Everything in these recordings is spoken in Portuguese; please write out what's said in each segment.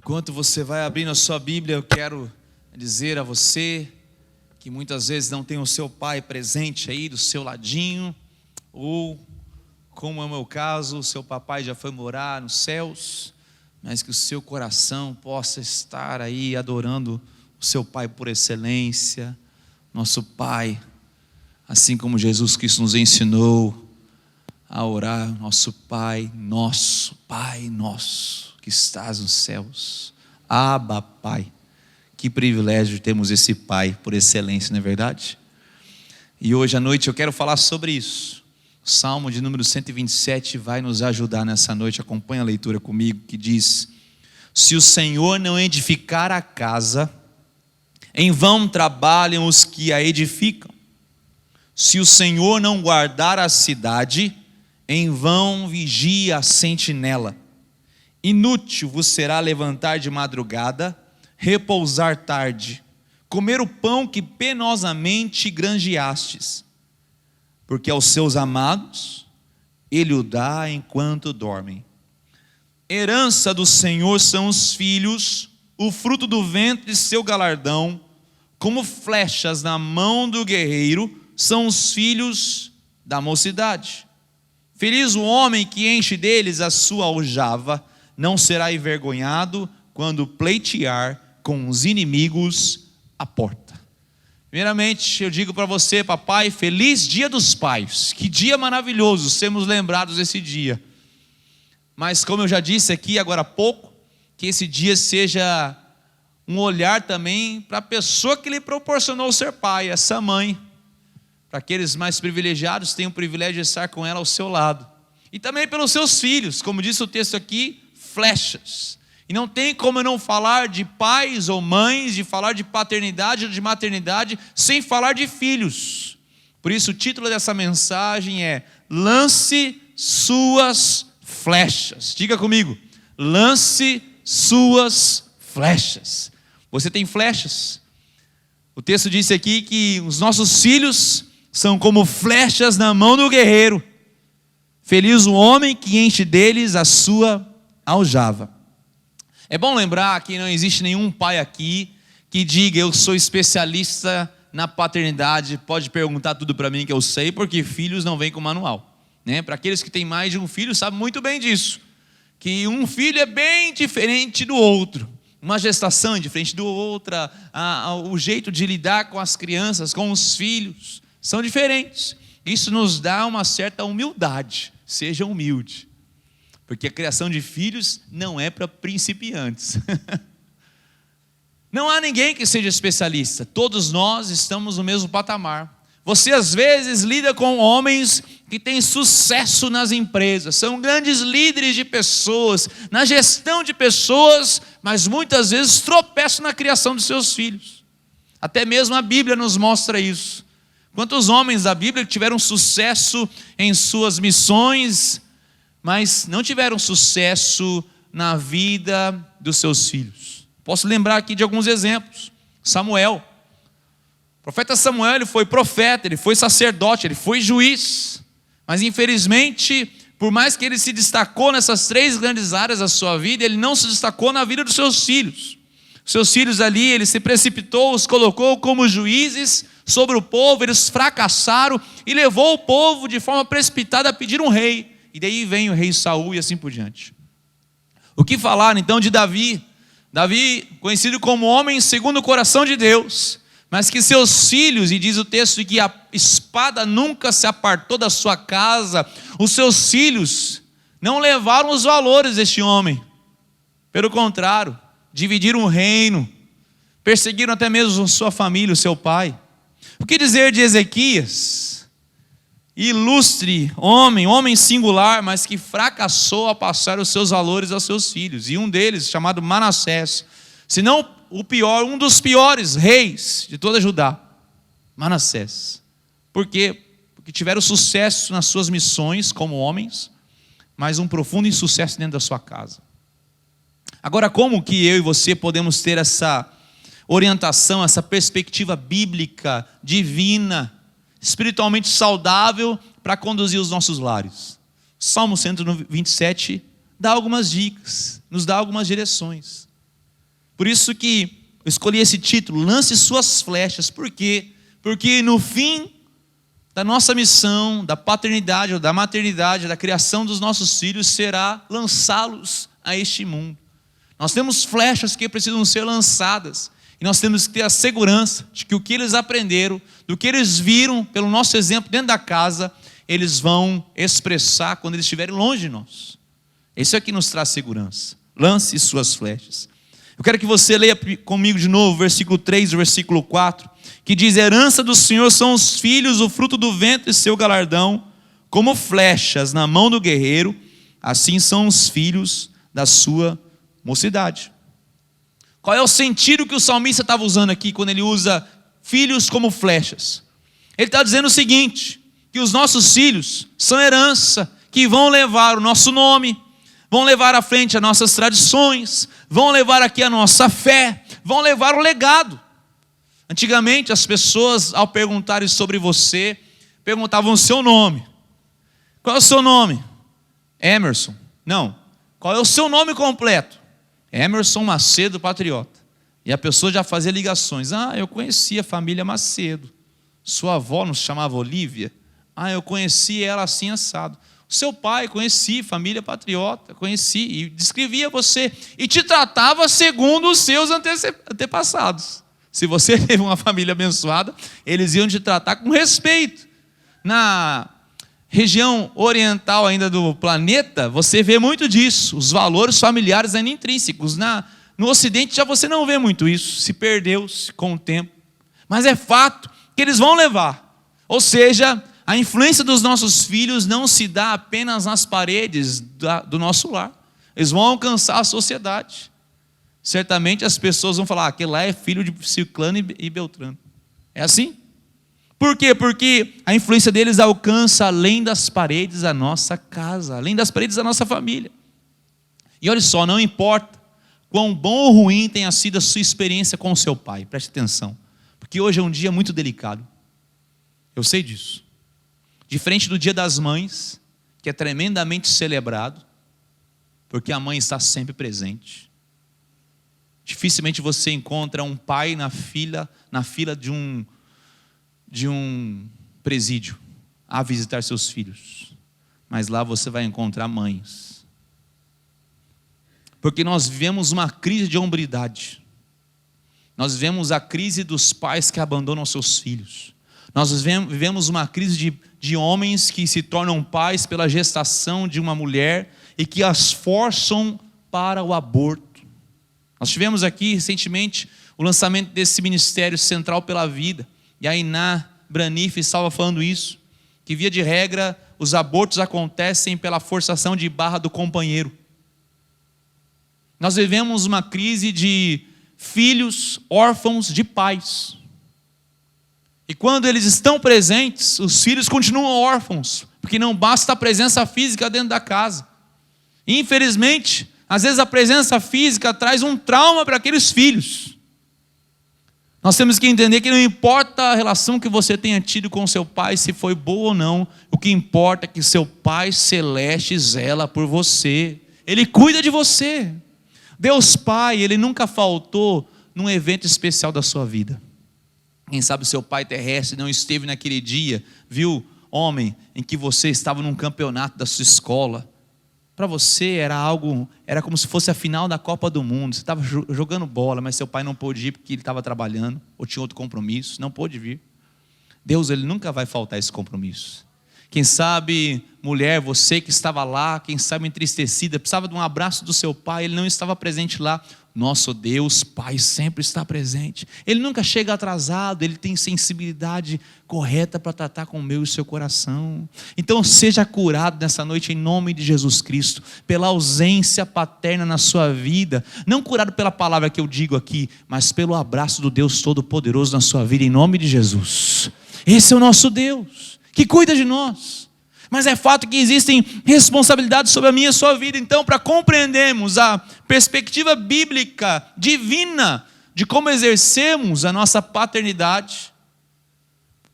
Enquanto você vai abrindo a sua Bíblia, eu quero dizer a você que muitas vezes não tem o seu pai presente aí do seu ladinho, ou, como é o meu caso, o seu papai já foi morar nos céus, mas que o seu coração possa estar aí adorando o seu pai por excelência, nosso Pai, assim como Jesus Cristo nos ensinou a orar, nosso Pai nosso, que estás nos céus, Abba, Pai. Que privilégio termos esse Pai por excelência, não é verdade? E hoje à noite eu quero falar sobre isso. O Salmo de número 127 vai nos ajudar nessa noite. Acompanha a leitura comigo, que diz: se o Senhor não edificar a casa, em vão trabalham os que a edificam. Se o Senhor não guardar a cidade, em vão vigia a sentinela. Inútil vos será levantar de madrugada, repousar tarde, comer o pão que penosamente granjeastes, porque aos seus amados ele o dá enquanto dormem. Herança do Senhor são os filhos, o fruto do ventre de seu galardão, como flechas na mão do guerreiro, são os filhos da mocidade. Feliz o homem que enche deles a sua aljava, não será envergonhado quando pleitear com os inimigos à porta. Primeiramente, eu digo para você, papai, feliz dia dos pais. Que dia maravilhoso sermos lembrados desse dia. Mas como eu já disse aqui agora há pouco, que esse dia seja um olhar também para a pessoa que lhe proporcionou ser pai, essa mãe. Para aqueles mais privilegiados, tem o privilégio de estar com ela ao seu lado. E também pelos seus filhos, como disse o texto aqui, flechas. E não tem como eu não falar de pais ou mães, de falar de paternidade ou de maternidade, sem falar de filhos. Por isso o título dessa mensagem é: lance suas flechas. Diga comigo: lance suas flechas. Você tem flechas? O texto disse aqui que os nossos filhos são como flechas na mão do guerreiro. Feliz o homem que enche deles a sua aljava. É bom lembrar que não existe nenhum pai aqui que diga: eu sou especialista na paternidade, pode perguntar tudo para mim que eu sei, porque filhos não vêm com manual, né? Para aqueles que têm mais de um filho, sabem muito bem disso, que um filho é bem diferente do outro. Uma gestação é diferente da outra, o jeito de lidar com as crianças, com os filhos, são diferentes. Isso nos dá uma certa humildade. Seja humilde, porque a criação de filhos não é para principiantes. Não há ninguém que seja especialista, todos nós estamos no mesmo patamar. Você às vezes lida com homens que têm sucesso nas empresas, são grandes líderes de pessoas, na gestão de pessoas, mas muitas vezes tropeçam na criação de seus filhos. Até mesmo a Bíblia nos mostra isso. Quantos homens da Bíblia tiveram sucesso em suas missões, mas não tiveram sucesso na vida dos seus filhos? Posso lembrar aqui de alguns exemplos. Samuel. O profeta Samuel, ele foi profeta, ele foi sacerdote, ele foi juiz. Mas infelizmente, por mais que ele se destacou nessas três grandes áreas da sua vida, ele não se destacou na vida dos seus filhos. Os seus filhos ali, ele se precipitou, os colocou como juízes sobre o povo, eles fracassaram e levou o povo de forma precipitada a pedir um rei. E daí vem o rei Saul e assim por diante. O que falar então de Davi? Davi, conhecido como homem segundo o coração de Deus, mas que seus filhos, e diz o texto que a espada nunca se apartou da sua casa, os seus filhos não levaram os valores deste homem. Pelo contrário, dividiram o reino, perseguiram até mesmo sua família, o seu pai. O que dizer de Ezequias? Ilustre homem singular, mas que fracassou a passar os seus valores aos seus filhos. E um deles, chamado Manassés, se não o pior, um dos piores reis de toda Judá, Manassés. Por quê? Porque tiveram sucesso nas suas missões como homens, mas um profundo insucesso dentro da sua casa. Agora, como que eu e você podemos ter essa orientação, essa perspectiva bíblica, divina, espiritualmente saudável para conduzir os nossos lares? Salmo 127 dá algumas dicas, nos dá algumas direções. Por isso que eu escolhi esse título, Lance Suas Flechas. Por quê? Porque no fim da nossa missão, da paternidade ou da maternidade, da criação dos nossos filhos, será lançá-los a este mundo. Nós temos flechas que precisam ser lançadas. E nós temos que ter a segurança de que o que eles aprenderam, do que eles viram pelo nosso exemplo dentro da casa, eles vão expressar quando eles estiverem longe de nós. Isso é que nos traz segurança. Lance suas flechas. Eu quero que você leia comigo de novo o versículo 3 e o versículo 4, que diz: herança do Senhor são os filhos, o fruto do ventre e seu galardão, como flechas na mão do guerreiro, assim são os filhos da sua mocidade. Qual é o sentido que o salmista estava usando aqui, quando ele usa filhos como flechas? Ele está dizendo o seguinte, que os nossos filhos são herança, que vão levar o nosso nome, vão levar à frente as nossas tradições, vão levar aqui a nossa fé, vão levar o legado. Antigamente as pessoas, ao perguntarem sobre você, perguntavam o seu nome. Qual é o seu nome? Emerson. Não. Qual é o seu nome completo? Emerson Macedo Patriota. E a pessoa já fazia ligações. Eu conheci a família Macedo. Sua avó não se chamava Olívia? Eu conheci ela assim assado. O seu pai, conheci, família Patriota, conheci. E descrevia você. E te tratava segundo os seus antepassados. Se você teve uma família abençoada, eles iam te tratar com respeito. Na região oriental ainda do planeta, você vê muito disso, os valores familiares ainda intrínsecos. No Ocidente já você não vê muito isso, se perdeu com o tempo. Mas é fato que eles vão levar. Ou seja, a influência dos nossos filhos não se dá apenas nas paredes do nosso lar. Eles vão alcançar a sociedade. Certamente as pessoas vão falar, aquele lá é filho de Ciclano e Beltrano. É assim? Por quê? Porque a influência deles alcança além das paredes da nossa casa, além das paredes da nossa família. E olha só, não importa quão bom ou ruim tenha sido a sua experiência com o seu pai, preste atenção, porque hoje é um dia muito delicado. Eu sei disso. Diferente do Dia das Mães, que é tremendamente celebrado, porque a mãe está sempre presente. Dificilmente você encontra um pai na fila de um presídio a visitar seus filhos, mas lá você vai encontrar mães, porque nós vivemos uma crise de hombridade, nós vivemos a crise dos pais que abandonam seus filhos, nós vivemos uma crise de homens que se tornam pais pela gestação de uma mulher e que as forçam para o aborto. Nós tivemos aqui recentemente o lançamento desse Ministério Central pela Vida, e a Iná Branife estava falando isso, que via de regra os abortos acontecem pela forçação de barra do companheiro. Nós vivemos uma crise de filhos órfãos de pais. E quando eles estão presentes, os filhos continuam órfãos, porque não basta a presença física dentro da casa. Infelizmente, às vezes a presença física traz um trauma para aqueles filhos. Nós temos que entender que não importa a relação que você tenha tido com seu pai, se foi boa ou não, o que importa é que seu Pai Celeste zela por você, Ele cuida de você. Deus Pai, Ele nunca faltou num evento especial da sua vida. Quem sabe o seu pai terrestre não esteve naquele dia, viu, homem, em que você estava num campeonato da sua escola. Para você era como se fosse a final da Copa do Mundo. Você estava jogando bola, mas seu pai não pôde ir porque ele estava trabalhando, ou tinha outro compromisso, não pôde vir. Deus, Ele nunca vai faltar esse compromisso. Quem sabe, mulher, você que estava lá, quem sabe entristecida, precisava de um abraço do seu pai, Ele não estava presente lá. Nosso Deus, Pai, sempre está presente. Ele nunca chega atrasado, Ele tem sensibilidade correta para tratar com o meu e o seu coração. Então seja curado nessa noite em nome de Jesus Cristo, pela ausência paterna na sua vida. Não curado pela palavra que eu digo aqui, mas pelo abraço do Deus Todo-Poderoso na sua vida, em nome de Jesus. Esse é o nosso Deus, que cuida de nós. Mas é fato que existem responsabilidades sobre a minha e a sua vida. Então, para compreendermos a perspectiva bíblica, divina, de como exercemos a nossa paternidade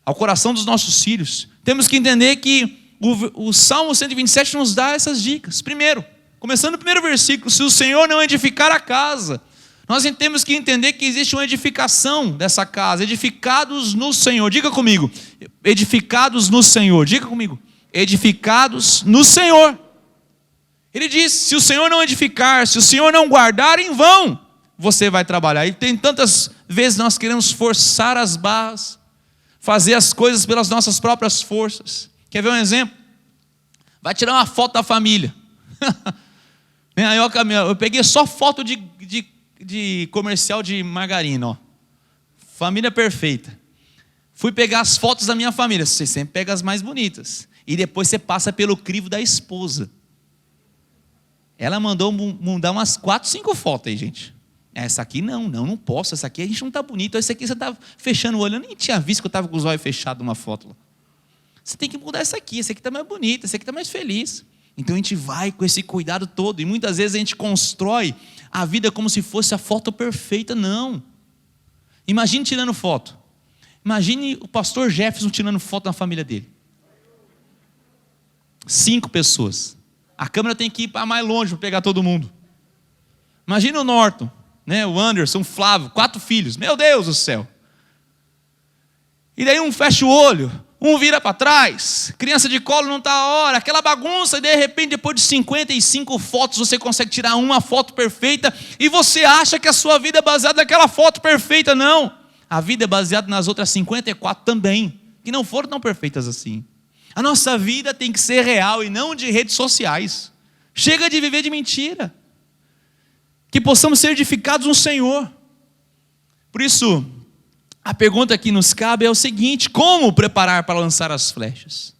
ao coração dos nossos filhos, temos que entender que o Salmo 127 nos dá essas dicas. Primeiro, começando no primeiro versículo: se o Senhor não edificar a casa, Nós temos que entender que existe uma edificação dessa casa, edificados no Senhor. Diga comigo, edificados no Senhor. Diga comigo, edificados no Senhor. Ele diz, se o Senhor não edificar, se o Senhor não guardar, em vão você vai trabalhar. E tem tantas vezes nós queremos forçar as barras, fazer as coisas pelas nossas próprias forças. Quer ver um exemplo? Vai tirar uma foto da família. Eu peguei só foto de comercial de margarina, ó. Família perfeita. Fui pegar as fotos da minha família. Você sempre pega as mais bonitas. E depois você passa pelo crivo da esposa. Ela mandou mudar umas 4, 5 fotos aí, gente. Essa aqui não posso. Essa aqui a gente não está bonito. Essa aqui você está fechando o olho. Eu nem tinha visto que eu estava com os olhos fechados numa foto. Você tem que mudar essa aqui está mais bonita, essa aqui está mais feliz. Então a gente vai com esse cuidado todo. E muitas vezes a gente constrói a vida como se fosse a foto perfeita. Não. Imagine tirando foto. Imagine o pastor Jefferson tirando foto na família dele. 5 pessoas. A câmera tem que ir para mais longe para pegar todo mundo. Imagina o Norton, né? O Anderson, o Flávio, 4 filhos. Meu Deus do céu. E daí um fecha o olho, um vira para trás, criança de colo não está a hora, aquela bagunça, e de repente, depois de 55 fotos, você consegue tirar uma foto perfeita, e você acha que a sua vida é baseada naquela foto perfeita. Não. A vida é baseada nas outras 54 também, que não foram tão perfeitas assim. A nossa vida tem que ser real e não de redes sociais. Chega de viver de mentira. Que possamos ser edificados no Senhor. Por isso, a pergunta que nos cabe é o seguinte: como preparar para lançar as flechas?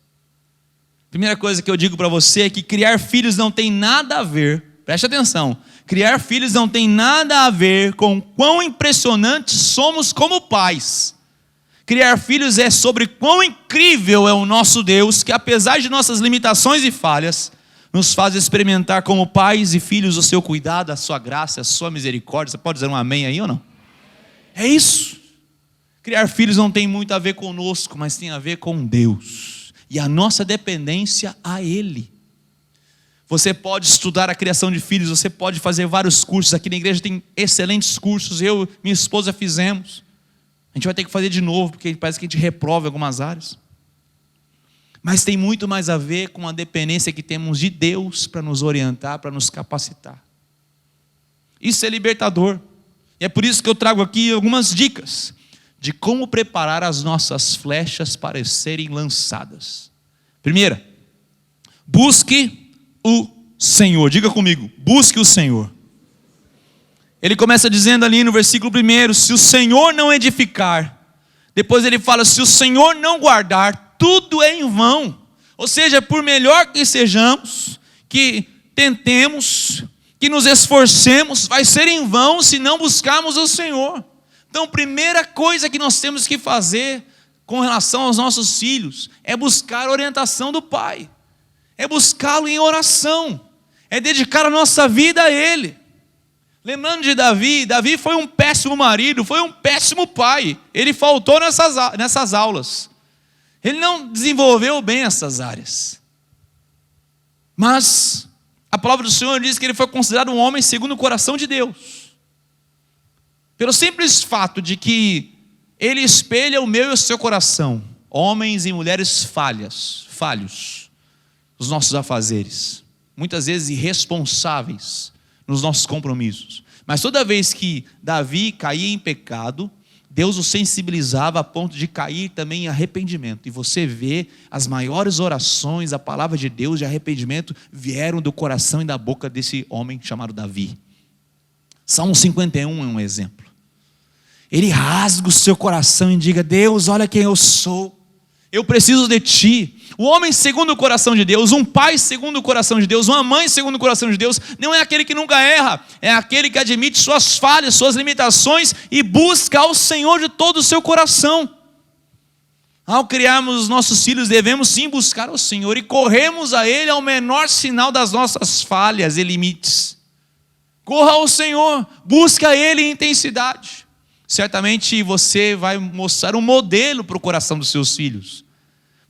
Primeira coisa que eu digo para você é que criar filhos não tem nada a ver, preste atenção, criar filhos não tem nada a ver com quão impressionantes somos como pais. Criar filhos é sobre quão incrível é o nosso Deus, que apesar de nossas limitações e falhas, nos faz experimentar como pais e filhos o seu cuidado, a sua graça, a sua misericórdia. Você pode dizer um amém aí ou não? É isso. Criar filhos não tem muito a ver conosco, mas tem a ver com Deus e a nossa dependência a Ele. Você pode estudar a criação de filhos, você pode fazer vários cursos. Aqui na igreja tem excelentes cursos, eu e minha esposa fizemos. A gente vai ter que fazer de novo, porque parece que a gente reprova em algumas áreas. Mas tem muito mais a ver com a dependência que temos de Deus para nos orientar, para nos capacitar. Isso é libertador. E é por isso que eu trago aqui algumas dicas de como preparar as nossas flechas para serem lançadas. Primeira, busque o Senhor. Diga comigo, busque o Senhor. Ele começa dizendo ali no versículo 1, se o Senhor não edificar, depois ele fala, se o Senhor não guardar, tudo é em vão. Ou seja, por melhor que sejamos, que tentemos, que nos esforcemos, vai ser em vão se não buscarmos o Senhor. Então, primeira coisa que nós temos que fazer com relação aos nossos filhos, é buscar a orientação do Pai, é buscá-lo em oração, é dedicar a nossa vida a Ele. Lembrando de Davi, Davi foi um péssimo marido, foi um péssimo pai. Ele faltou nessas aulas. Ele não desenvolveu bem essas áreas. Mas a palavra do Senhor diz que ele foi considerado um homem segundo o coração de Deus. Pelo simples fato de que ele espelha o meu e o seu coração. Homens e mulheres falhos nos nossos afazeres. Muitas vezes irresponsáveis nos nossos compromissos. Mas toda vez que Davi caía em pecado, Deus o sensibilizava a ponto de cair também em arrependimento. E você vê as maiores orações, a palavra de Deus de arrependimento vieram do coração e da boca desse homem chamado Davi. Salmo 51 é um exemplo. Ele rasga o seu coração e diga, Deus, olha quem eu sou. Eu preciso de Ti. O homem segundo o coração de Deus, um pai segundo o coração de Deus, uma mãe segundo o coração de Deus, não é aquele que nunca erra, é aquele que admite suas falhas, suas limitações e busca ao Senhor de todo o seu coração. Ao criarmos os nossos filhos, devemos sim buscar ao Senhor e corremos a Ele ao menor sinal das nossas falhas e limites. Corra ao Senhor, busca Ele em intensidade. Certamente você vai mostrar um modelo para o coração dos seus filhos.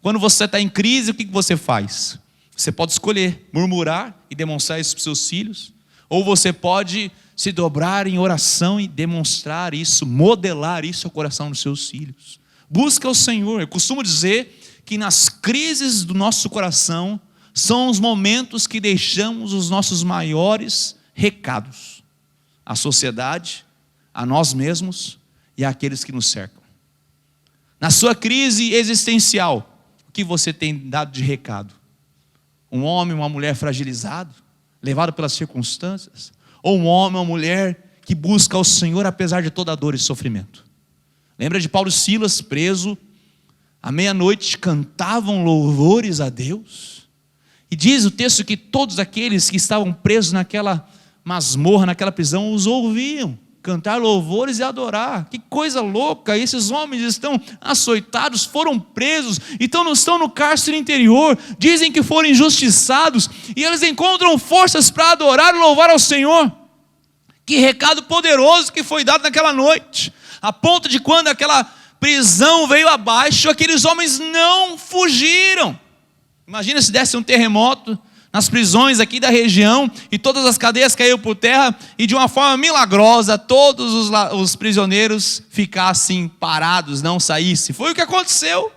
Quando você está em crise, o que você faz? Você pode escolher murmurar e demonstrar isso para os seus filhos, ou você pode se dobrar em oração e demonstrar isso, modelar isso ao coração dos seus filhos. Busca o Senhor. Eu costumo dizer que nas crises do nosso coração são os momentos que deixamos os nossos maiores recados à sociedade, a nós mesmos e àqueles que nos cercam. Na sua crise existencial, o que você tem dado de recado? Um homem, uma mulher fragilizado, levado pelas circunstâncias? Ou um homem, uma mulher que busca o Senhor apesar de toda a dor e sofrimento? Lembra de Paulo e Silas preso? À meia-noite cantavam louvores a Deus. E diz o texto que todos aqueles que estavam presos naquela masmorra, naquela prisão, os ouviam cantar louvores e adorar. Que coisa louca! Esses homens estão açoitados, foram presos, então não estão no cárcere interior, dizem que foram injustiçados, e eles encontram forças para adorar e louvar ao Senhor. Que recado poderoso que foi dado naquela noite, a ponto de quando aquela prisão veio abaixo, aqueles homens não fugiram. Imagina se desse um terremoto nas prisões aqui da região, e todas as cadeias caíram por terra, e de uma forma milagrosa, todos os prisioneiros ficassem parados, não saíssem. Foi o que aconteceu,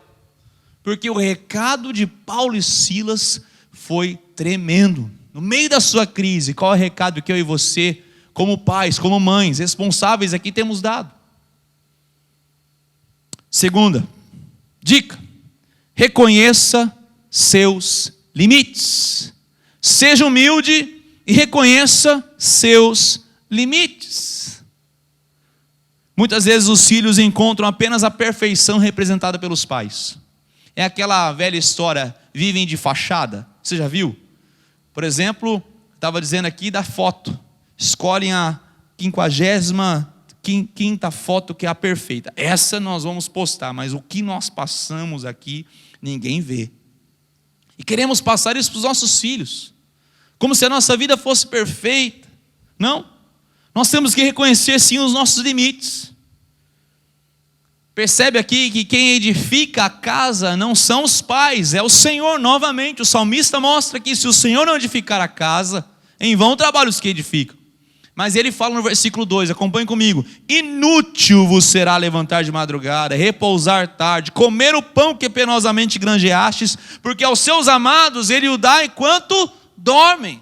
porque o recado de Paulo e Silas foi tremendo. No meio da sua crise, qual é o recado que eu e você, como pais, como mães, responsáveis aqui, temos dado? Segunda dica: reconheça seus limites. Seja humilde e reconheça seus limites. Muitas vezes os filhos encontram apenas a perfeição representada pelos pais. É aquela velha história, vivem de fachada. Você já viu? Por exemplo, estava dizendo aqui da foto. Escolhem a 55ª foto que é a perfeita. Essa nós vamos postar, mas o que nós passamos aqui, ninguém vê. E queremos passar isso para os nossos filhos, como se a nossa vida fosse perfeita. Não, nós temos que reconhecer sim os nossos limites. Percebe aqui que quem edifica a casa não são os pais, é o Senhor. Novamente, o salmista mostra que se o Senhor não edificar a casa, em vão trabalham os que edificam. Mas ele fala no versículo 2, acompanhe comigo: inútil vos será levantar de madrugada, repousar tarde, comer o pão que penosamente granjeastes, porque aos seus amados ele o dá enquanto dormem.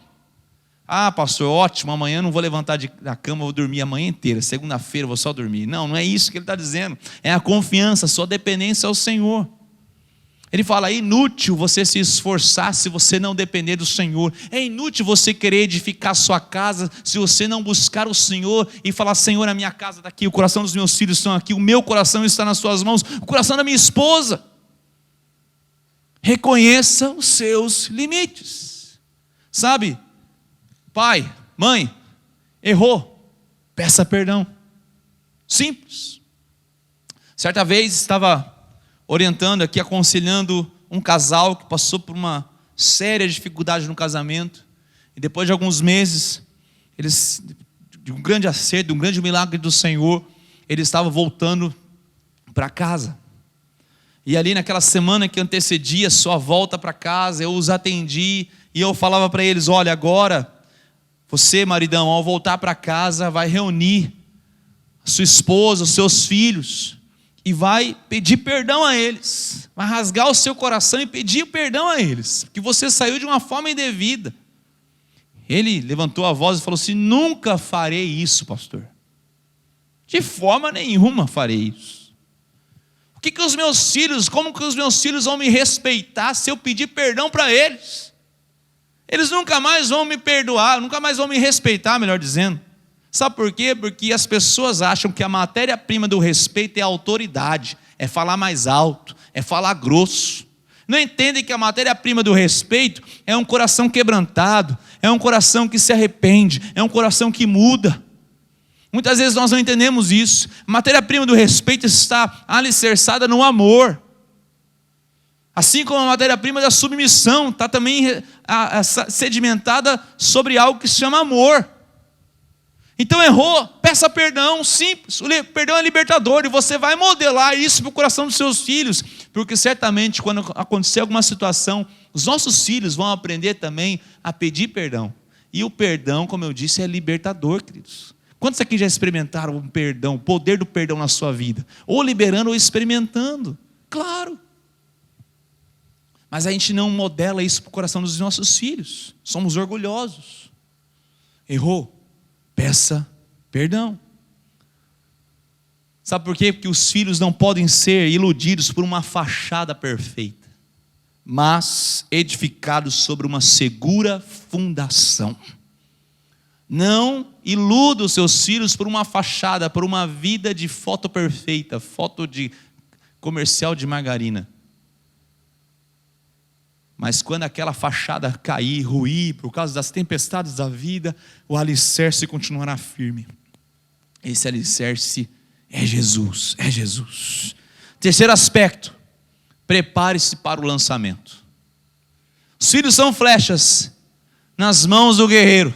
Ah, pastor, ótimo, amanhã não vou levantar da cama, vou dormir a manhã inteira, segunda-feira vou só dormir. Não, não é isso que ele está dizendo, é a confiança, a sua dependência ao Senhor. Ele fala: é inútil você se esforçar se você não depender do Senhor. É inútil você querer edificar a sua casa se você não buscar o Senhor e falar: Senhor, a minha casa está aqui, o coração dos meus filhos estão aqui, o meu coração está nas suas mãos, o coração da minha esposa. Reconheça os seus limites. Sabe, pai, mãe, errou, peça perdão. Simples. Certa vez estava orientando aqui, aconselhando um casal que passou por uma séria dificuldade no casamento, e depois de alguns meses, eles, de um grande acerto, de um grande milagre do Senhor, eles estavam voltando para casa. E ali naquela semana que antecedia a sua volta para casa, eu os atendi e eu falava para eles: olha, agora você, maridão, ao voltar para casa, vai reunir a sua esposa, os seus filhos, e vai pedir perdão a eles, vai rasgar o seu coração e pedir perdão a eles, porque você saiu de uma forma indevida. Ele levantou a voz e falou assim: nunca farei isso, pastor, de forma nenhuma farei isso. O que os meus filhos, como que os meus filhos vão me respeitar se eu pedir perdão para eles? Eles nunca mais vão me perdoar, nunca mais vão me respeitar, melhor dizendo. Sabe por quê? Porque as pessoas acham que a matéria-prima do respeito é a autoridade, é falar mais alto, é falar grosso. Não entendem que a matéria-prima do respeito é um coração quebrantado, é um coração que se arrepende, é um coração que muda. Muitas vezes nós não entendemos isso. A matéria-prima do respeito está alicerçada no amor. Assim como a matéria-prima da submissão está também sedimentada sobre algo que se chama amor. Então errou, peça perdão, simples. O perdão é libertador, e você vai modelar isso para o coração dos seus filhos, porque certamente quando acontecer alguma situação, os nossos filhos vão aprender também a pedir perdão E o perdão, como eu disse, é libertador, queridos. Quantos aqui já experimentaram o perdão, o poder do perdão na sua vida? Ou liberando ou experimentando. Claro. Mas a gente não modela isso para o coração dos nossos filhos. Somos orgulhosos. Errou? Peça perdão. Sabe por quê? Porque os filhos não podem ser iludidos por uma fachada perfeita, mas edificados sobre uma segura fundação. Não iluda os seus filhos por uma fachada, por uma vida de foto perfeita, foto de comercial de margarina. Mas quando aquela fachada cair, ruir, por causa das tempestades da vida, o alicerce continuará firme. Esse alicerce é Jesus, é Jesus. Terceiro aspecto, prepare-se para o lançamento. Os filhos são flechas nas mãos do guerreiro.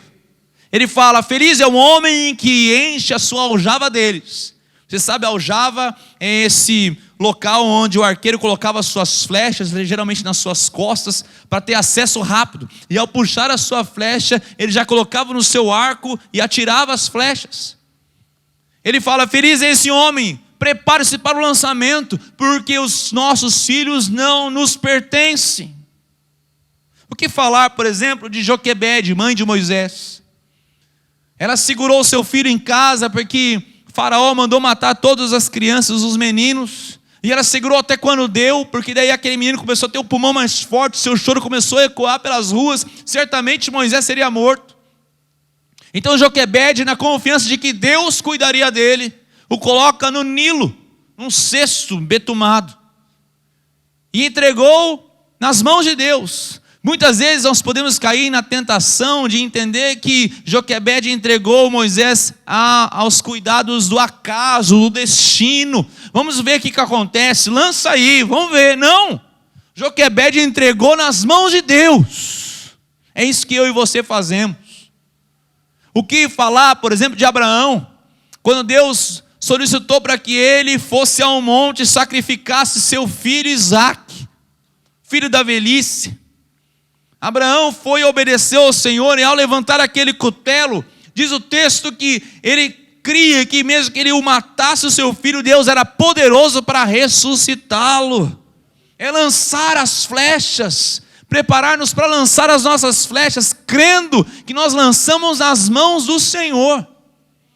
Ele fala, feliz é o homem que enche a sua aljava deles. Você sabe, a aljava é esse local onde o arqueiro colocava suas flechas, geralmente nas suas costas, para ter acesso rápido. E ao puxar a sua flecha, ele já colocava no seu arco e atirava as flechas. Ele fala, feliz é esse homem, prepare-se para o lançamento, porque os nossos filhos não nos pertencem. O que falar, por exemplo, de Joquebede, mãe de Moisés? Ela segurou seu filho em casa porque Faraó mandou matar todas as crianças, os meninos, e ela segurou até quando deu, porque daí aquele menino começou a ter o pulmão mais forte, seu choro começou a ecoar pelas ruas, certamente Moisés seria morto. Então Joquebede, na confiança de que Deus cuidaria dele, o coloca no Nilo, num cesto betumado, e entregou nas mãos de Deus. Muitas vezes nós podemos cair na tentação de entender que Joquebede entregou Moisés aos cuidados do acaso, do destino. Vamos ver o que acontece, lança aí, vamos ver. Não, Joquebede entregou nas mãos de Deus. É isso que eu e você fazemos. O que falar, por exemplo, de Abraão, quando Deus solicitou para que ele fosse a um monte e sacrificasse seu filho Isaque, filho da velhice. Abraão foi e obedeceu ao Senhor, e ao levantar aquele cutelo, diz o texto que ele cria que mesmo que ele o matasse o seu filho, Deus era poderoso para ressuscitá-lo. É lançar as flechas, preparar-nos para lançar as nossas flechas, crendo que nós lançamos nas mãos do Senhor.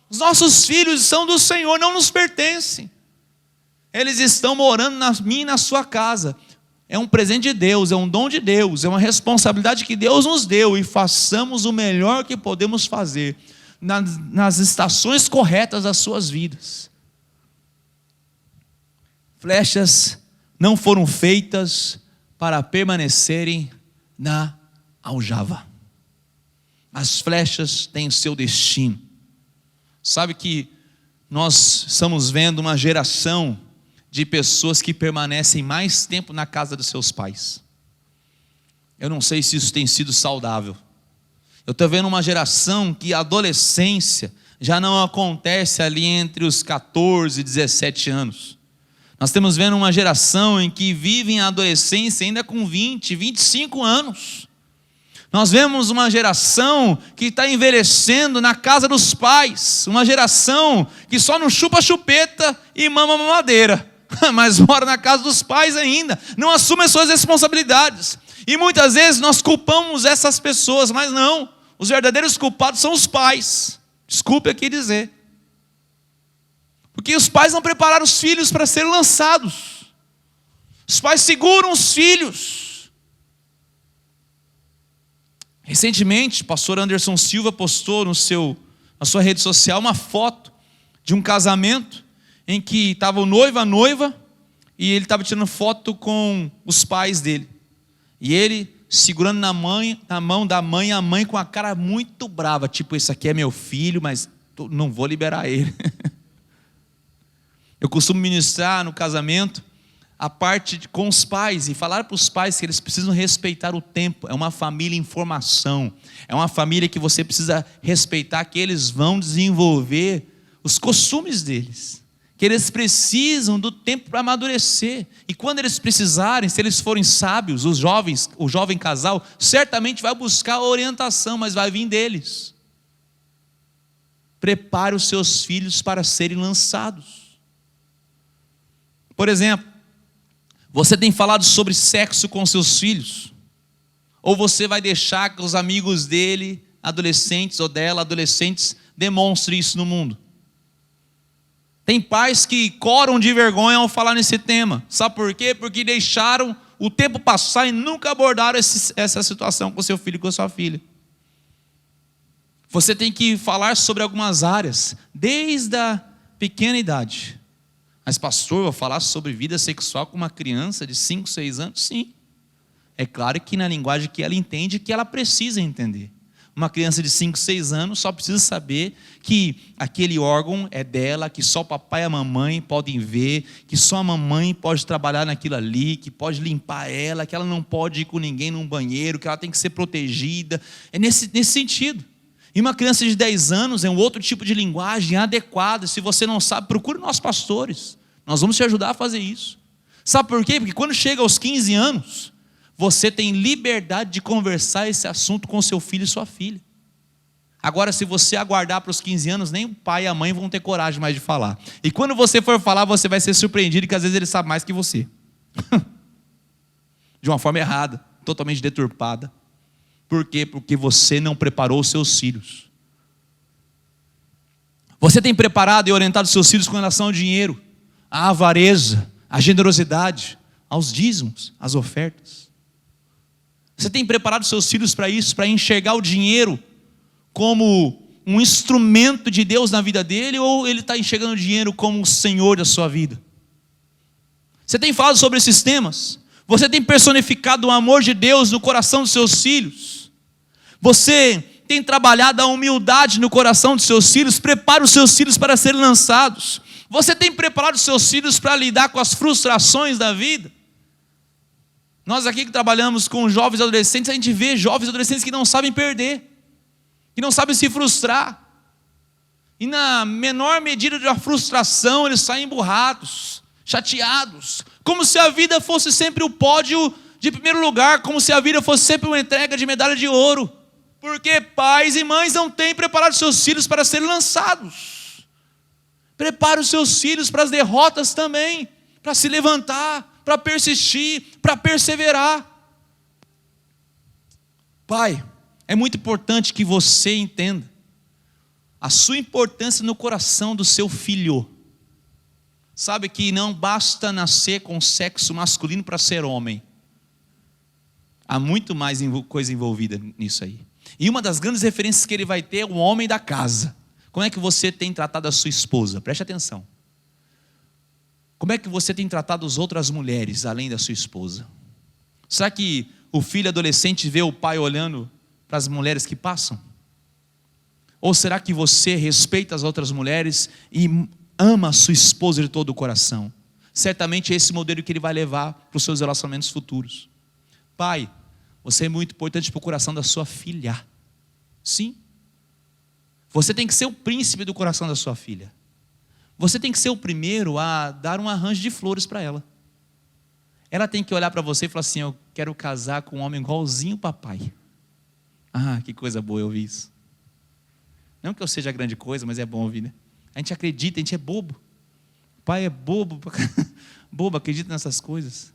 Os nossos filhos são do Senhor, não nos pertencem. Eles estão morando na minha e na sua casa. É um presente de Deus, é um dom de Deus, é uma responsabilidade que Deus nos deu, e façamos o melhor que podemos fazer nas estações corretas das suas vidas. Flechas não foram feitas para permanecerem na aljava. As flechas têm seu destino. Sabe que nós estamos vendo uma geração de pessoas que permanecem mais tempo na casa dos seus pais. Eu não sei se isso tem sido saudável. Eu estou vendo uma geração que a adolescência já não acontece ali entre os 14 e 17 anos. Nós estamos vendo uma geração em que vivem a adolescência ainda com 20, 25 anos. Nós vemos uma geração que está envelhecendo na casa dos pais. Uma geração que só não chupa chupeta e mama mamadeira, mas mora na casa dos pais ainda, não assume as suas responsabilidades. E muitas vezes nós culpamos essas pessoas, mas não, os verdadeiros culpados são os pais. Desculpe aqui dizer. Porque os pais não prepararam os filhos para serem lançados. Os pais seguram os filhos. Recentemente, o pastor Anderson Silva postou na sua rede social uma foto de um casamento em que estava o noivo, a noiva, e ele estava tirando foto com os pais dele. E ele segurando na mão da mãe, a mãe com a cara muito brava, tipo, esse aqui é meu filho, mas não vou liberar ele. Eu costumo ministrar no casamento a parte com os pais e falar para os pais que eles precisam respeitar o tempo. É uma família em formação, é uma família que você precisa respeitar, que eles vão desenvolver os costumes deles. que eles precisam do tempo para amadurecer. E quando eles precisarem, se eles forem sábios, os jovens, o jovem casal, certamente vai buscar orientação, mas vai vir deles. Prepare os seus filhos para serem lançados. Por exemplo, você tem falado sobre sexo com seus filhos? Ou você vai deixar que os amigos dele, adolescentes ou dela, adolescentes, demonstrem isso no mundo? Tem pais que coram de vergonha ao falar nesse tema. Sabe por quê? Porque deixaram o tempo passar e nunca abordaram essa situação com seu filho e com sua filha. Você tem que falar sobre algumas áreas, desde a pequena idade. Mas pastor, eu vou falar sobre vida sexual com uma criança de 5, 6 anos? Sim. É claro que na linguagem que ela entende, que ela precisa entender. Uma criança de 5, 6 anos só precisa saber que aquele órgão é dela, que só o papai e a mamãe podem ver, que só a mamãe pode trabalhar naquilo ali, que pode limpar ela, que ela não pode ir com ninguém num banheiro, que ela tem que ser protegida. É nesse sentido. E uma criança de 10 anos é um outro tipo de linguagem adequada. Se você não sabe, procure nossos pastores. Nós vamos te ajudar a fazer isso. Sabe por quê? Porque quando chega aos 15 anos, você tem liberdade de conversar esse assunto com seu filho e sua filha. Agora, se você aguardar para os 15 anos, nem o pai e a mãe vão ter coragem mais de falar. E quando você for falar, você vai ser surpreendido, que às vezes ele sabe mais que você. De uma forma errada, totalmente deturpada. Por quê? Porque você não preparou os seus filhos. Você tem preparado e orientado os seus filhos com relação ao dinheiro, à avareza, à generosidade, aos dízimos, às ofertas. Você tem preparado seus filhos para isso, para enxergar o dinheiro como um instrumento de Deus na vida dele, ou ele está enxergando o dinheiro como o Senhor da sua vida? Você tem falado sobre esses temas? Você tem personificado o amor de Deus no coração dos seus filhos? Você tem trabalhado a humildade no coração dos seus filhos? Prepara os seus filhos para serem lançados. Você tem preparado os seus filhos para lidar com as frustrações da vida? Nós aqui que trabalhamos com jovens e adolescentes, a gente vê jovens e adolescentes que não sabem perder, que não sabem se frustrar. E na menor medida da frustração, eles saem emburrados, chateados, como se a vida fosse sempre o pódio de primeiro lugar, como se a vida fosse sempre uma entrega de medalha de ouro. Porque pais e mães não têm preparado seus filhos para serem lançados. Prepare os seus filhos para as derrotas também, para se levantar, para persistir, para perseverar. Pai, é muito importante que você entenda a sua importância no coração do seu filho. Sabe que não basta nascer com sexo masculino para ser homem. Há muito mais coisa envolvida nisso aí. E uma das grandes referências que ele vai ter é o homem da casa. Como é que você tem tratado a sua esposa? Preste atenção. Como é que você tem tratado as outras mulheres, além da sua esposa? Será que o filho adolescente vê o pai olhando para as mulheres que passam? Ou será que você respeita as outras mulheres e ama a sua esposa de todo o coração? Certamente é esse modelo que ele vai levar para os seus relacionamentos futuros. Pai, você é muito importante para o coração da sua filha. Sim. Você tem que ser o príncipe do coração da sua filha. Você tem que ser o primeiro a dar um arranjo de flores para ela. Ela tem que olhar para você e falar assim: eu quero casar com um homem igualzinho o papai. Ah, que coisa boa eu ouvir isso. Não que eu seja grande coisa, mas é bom ouvir, né? A gente acredita, a gente é bobo. O pai é bobo, bobo, acredita nessas coisas.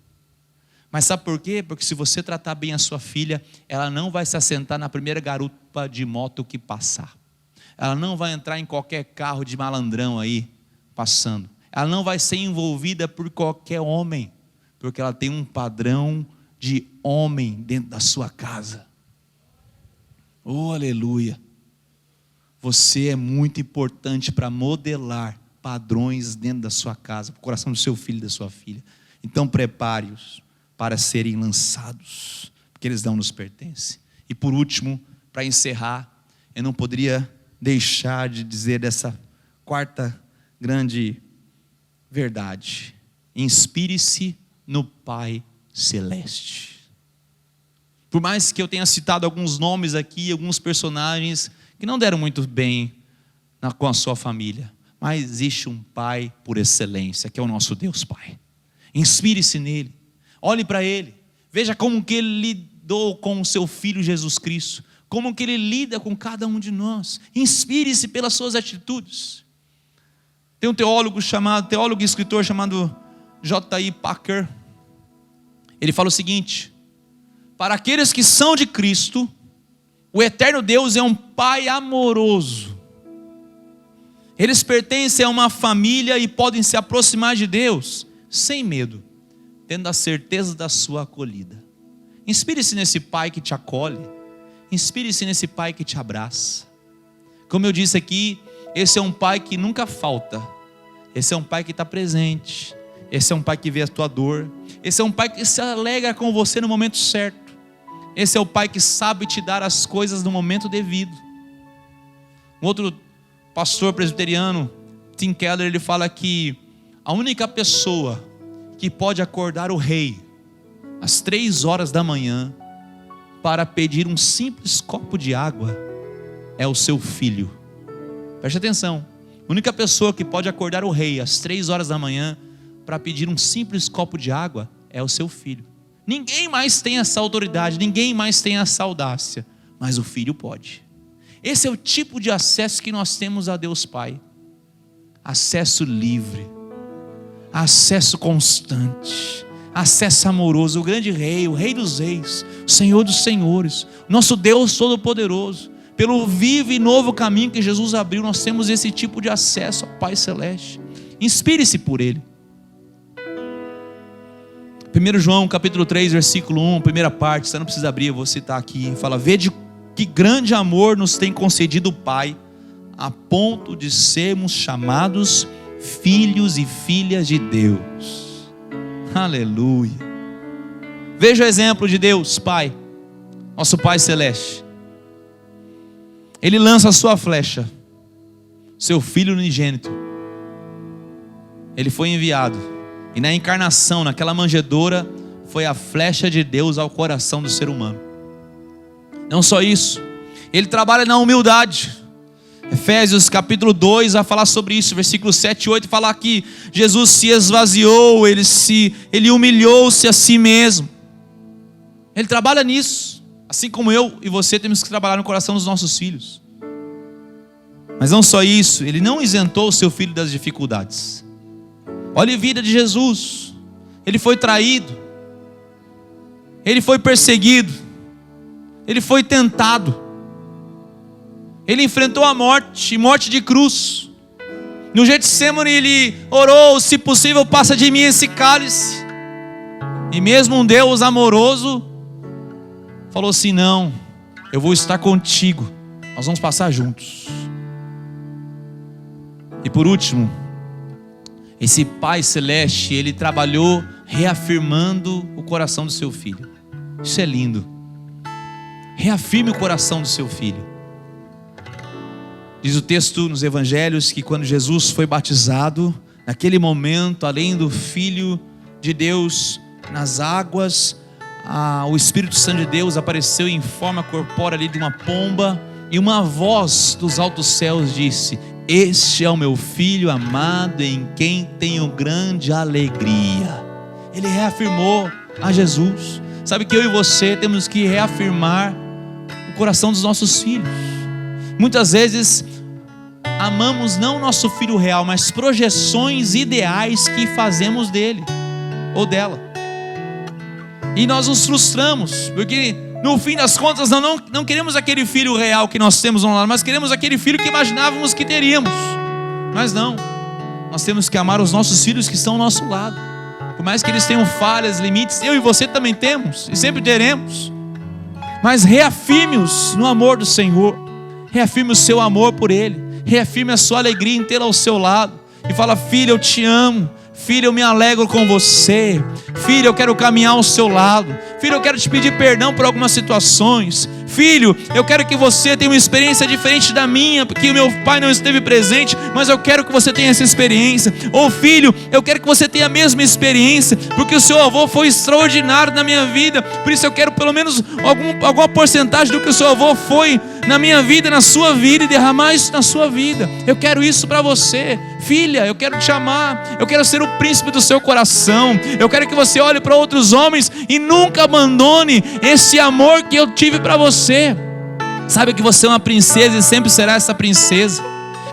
Mas sabe por quê? Porque se você tratar bem a sua filha, ela não vai se assentar na primeira garupa de moto que passar. Ela não vai entrar em qualquer carro de malandrão aí, passando. Ela não vai ser envolvida por qualquer homem, porque ela tem um padrão de homem dentro da sua casa. Oh, aleluia. Você é muito importante para modelar padrões dentro da sua casa, para o coração do seu filho e da sua filha. Então prepare-os para serem lançados, porque eles não nos pertencem. E por último, para encerrar, eu não poderia deixar de dizer dessa quarta grande verdade: inspire-se no Pai Celeste. Por mais que eu tenha citado alguns nomes aqui, alguns personagens que não deram muito bem com a sua família, Mas existe um Pai por excelência, que é o nosso Deus Pai. Inspire-se nele, olhe para ele, veja como que ele lidou com o seu Filho Jesus Cristo, como que ele lida com cada um de nós. Inspire-se pelas suas atitudes. Tem um teólogo e escritor chamado J.I. Packer. Ele fala o seguinte: para aqueles que são de Cristo, o eterno Deus é um Pai amoroso. Eles pertencem a uma família e podem se aproximar de Deus sem medo, tendo a certeza da sua acolhida. Inspire-se nesse Pai que te acolhe. Inspire-se nesse Pai que te abraça. Como eu disse aqui, esse é um Pai que nunca falta. Esse é um Pai que está presente. Esse é um Pai que vê a tua dor. Esse é um Pai que se alegra com você no momento certo. Esse é o Pai que sabe te dar as coisas no momento devido. Um outro pastor presbiteriano, Tim Keller, ele fala que a única pessoa que pode acordar o rei às 3 horas da manhã para pedir um simples copo de água é o seu filho. Preste atenção. A única pessoa que pode acordar o rei às 3 horas da manhã para pedir um simples copo de água é o seu filho. Ninguém mais tem essa autoridade, ninguém mais tem essa audácia, mas o filho pode. Esse é o tipo de acesso que nós temos a Deus Pai. Acesso livre, acesso constante, acesso amoroso. O grande rei, o rei dos reis, o Senhor dos senhores, nosso Deus todo-poderoso. Pelo vivo e novo caminho que Jesus abriu, nós temos esse tipo de acesso ao Pai Celeste. Inspire-se por Ele. 1 João capítulo 3, versículo 1, primeira parte, você não precisa abrir, eu vou citar aqui. Fala: vede que grande amor nos tem concedido o Pai, a ponto de sermos chamados filhos e filhas de Deus. Aleluia. Veja o exemplo de Deus Pai, nosso Pai Celeste. Ele lança a sua flecha, seu Filho unigênito. Ele foi enviado, e na encarnação, naquela manjedoura, foi a flecha de Deus ao coração do ser humano. Não só isso, ele trabalha na humildade. Efésios capítulo 2 vai falar sobre isso, versículos 7 e 8, falar que Jesus se esvaziou, ele humilhou-se a si mesmo. Ele trabalha nisso, assim como eu e você temos que trabalhar no coração dos nossos filhos. Mas não só isso, ele não isentou o seu filho das dificuldades. Olha a vida de Jesus. Ele foi traído, ele foi perseguido, ele foi tentado, ele enfrentou a morte de cruz. No Getsemane ele orou: se possível passa de mim esse cálice. E mesmo um Deus amoroso falou assim: não, eu vou estar contigo, nós vamos passar juntos. E por último, esse Pai Celeste, ele trabalhou reafirmando o coração do seu filho. Isso é lindo. Reafirme o coração do seu filho. Diz o texto nos evangelhos que quando Jesus foi batizado, naquele momento, além do Filho de Deus nas águas, o Espírito Santo de Deus apareceu em forma corpórea ali de uma pomba, e uma voz dos altos céus disse: este é o meu Filho amado, em quem tenho grande alegria. Ele reafirmou a Jesus. Sabe que eu e você temos que reafirmar o coração dos nossos filhos. Muitas vezes amamos não o nosso filho real, mas projeções ideais que fazemos dele ou dela. E nós nos frustramos, porque no fim das contas não queremos aquele filho real que nós temos ao lado, mas queremos aquele filho que imaginávamos que teríamos. Mas não, nós temos que amar os nossos filhos que estão ao nosso lado. Por mais que eles tenham falhas, limites, eu e você também temos e sempre teremos. Mas reafirme-os no amor do Senhor. Reafirme o seu amor por Ele. Reafirme a sua alegria em tê-lo ao seu lado. E fala: filho, eu te amo. Filho, eu me alegro com você. Filho, eu quero caminhar ao seu lado. Filho, eu quero te pedir perdão por algumas situações. Filho, eu quero que você tenha uma experiência diferente da minha, porque o meu pai não esteve presente, mas eu quero que você tenha essa experiência. Ou filho, eu quero que você tenha a mesma experiência, porque o seu avô foi extraordinário na minha vida, por isso eu quero pelo menos alguma porcentagem do que o seu avô foi na minha vida, na sua vida, e derramar isso na sua vida. Eu quero isso para você. Filha, eu quero te amar, eu quero ser o príncipe do seu coração. Eu quero que você olhe para outros homens e nunca abandone esse amor que eu tive para você. Sabe que você é uma princesa e sempre será essa princesa.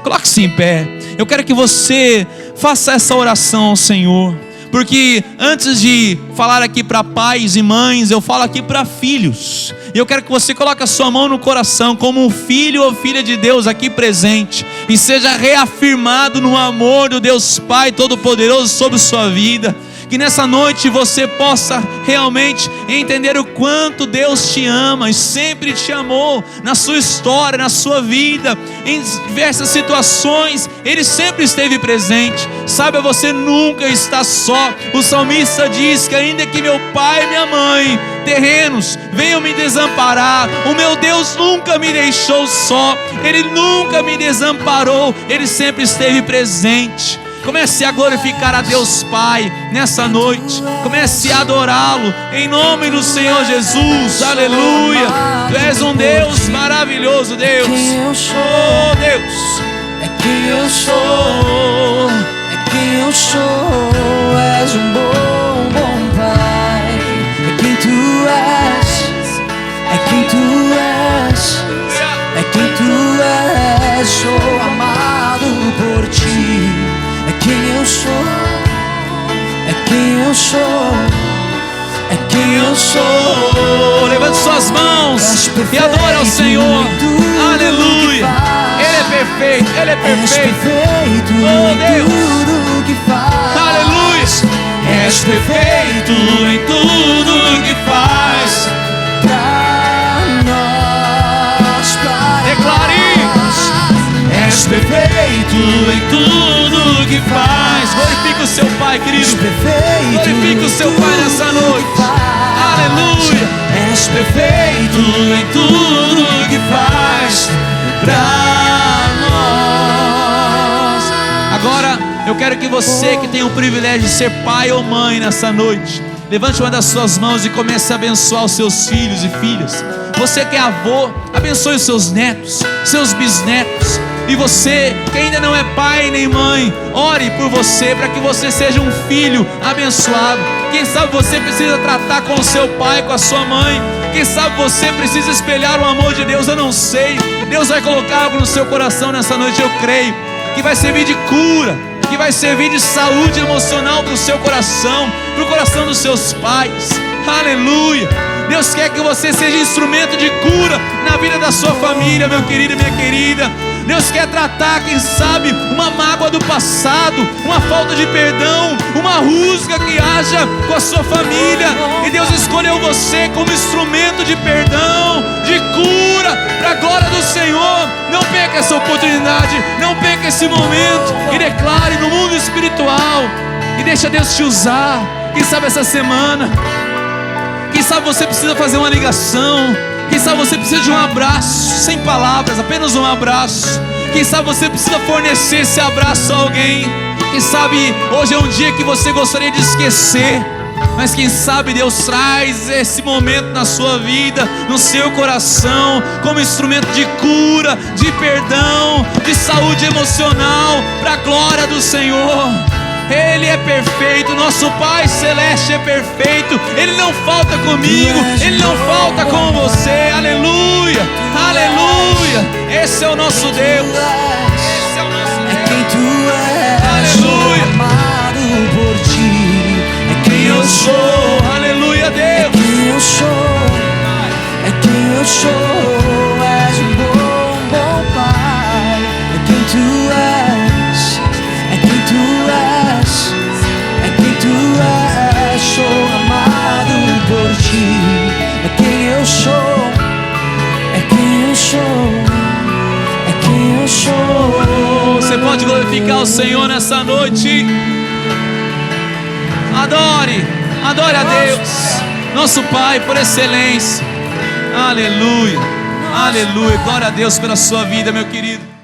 Coloque-se em pé. Eu quero que você faça essa oração ao Senhor, porque antes de falar aqui para pais e mães, eu falo aqui para filhos. E eu quero que você coloque a sua mão no coração como um filho ou filha de Deus aqui presente, e seja reafirmado no amor do Deus Pai Todo-Poderoso sobre sua vida. Que nessa noite você possa realmente entender o quanto Deus te ama e sempre te amou na sua história, na sua vida, em diversas situações, Ele sempre esteve presente. Sabe, você nunca está só. O salmista diz que ainda que meu pai e minha mãe terrenos venham me desamparar, o meu Deus nunca me deixou só. Ele nunca me desamparou, Ele sempre esteve presente. Comece a glorificar a Deus Pai nessa noite. Comece a adorá-lo em nome do Senhor Jesus. Aleluia. Tu és um Deus maravilhoso, Deus. Oh, Deus. É quem eu sou. É quem eu sou. És um bom, bom Pai. É quem tu és. É quem tu és. É quem tu és. Sou amado por ti. É quem eu sou, é quem eu sou, é quem eu sou. Levante suas mãos e adore ao Senhor. Aleluia. Ele é perfeito, Ele é perfeito. Oh Deus, tudo que faz. Aleluia. És perfeito em tudo que faz. Pra nós, declare. És perfeito em tudo que faz. Glorifica o seu Pai, querido. Glorifica o seu Pai nessa noite. Aleluia. És perfeito em tudo que faz pra nós. Agora eu quero que você que tem o privilégio de ser pai ou mãe nessa noite, levante uma das suas mãos e comece a abençoar os seus filhos e filhas. Você que é avô, abençoe os seus netos, seus bisnetos. E você que ainda não é pai nem mãe, ore por você para que você seja um filho abençoado. Quem sabe você precisa tratar com o seu pai, com a sua mãe. Quem sabe você precisa espelhar o amor de Deus, eu não sei. Deus vai colocar algo no seu coração nessa noite, eu creio, que vai servir de cura, que vai servir de saúde emocional para o seu coração, para o coração dos seus pais. Aleluia. Deus quer que você seja instrumento de cura na vida da sua família, meu querido e minha querida. Deus quer tratar, quem sabe, uma mágoa do passado, uma falta de perdão, uma rusga que haja com a sua família. E Deus escolheu você como instrumento de perdão, de cura, para a glória do Senhor. Não perca essa oportunidade, não perca esse momento e declare no mundo espiritual. E deixa Deus te usar. Quem sabe essa semana, quem sabe você precisa fazer uma ligação. Quem sabe você precisa de um abraço, sem palavras, apenas um abraço. Quem sabe você precisa fornecer esse abraço a alguém. Quem sabe hoje é um dia que você gostaria de esquecer, mas quem sabe Deus traz esse momento na sua vida, no seu coração, como instrumento de cura, de perdão, de saúde emocional, para a glória do Senhor. Ele é perfeito, nosso Pai Celeste é perfeito. Ele não falta comigo, Ele não falta com você. Aleluia, aleluia. Esse é o nosso Deus. Esse é o nosso Deus. É quem tu és, aleluia. sou amado por ti. É quem eu sou, aleluia, Deus. É quem eu sou, é quem eu sou. És um bom, bom Pai. É quem tu és, é quem tu és. Tu és, sou amado por ti. É quem eu sou, é quem eu sou, é quem eu sou. Você pode glorificar o Senhor nessa noite. Adore, adore a Deus, nosso Pai por excelência. Aleluia, aleluia. Glória a Deus pela sua vida, meu querido.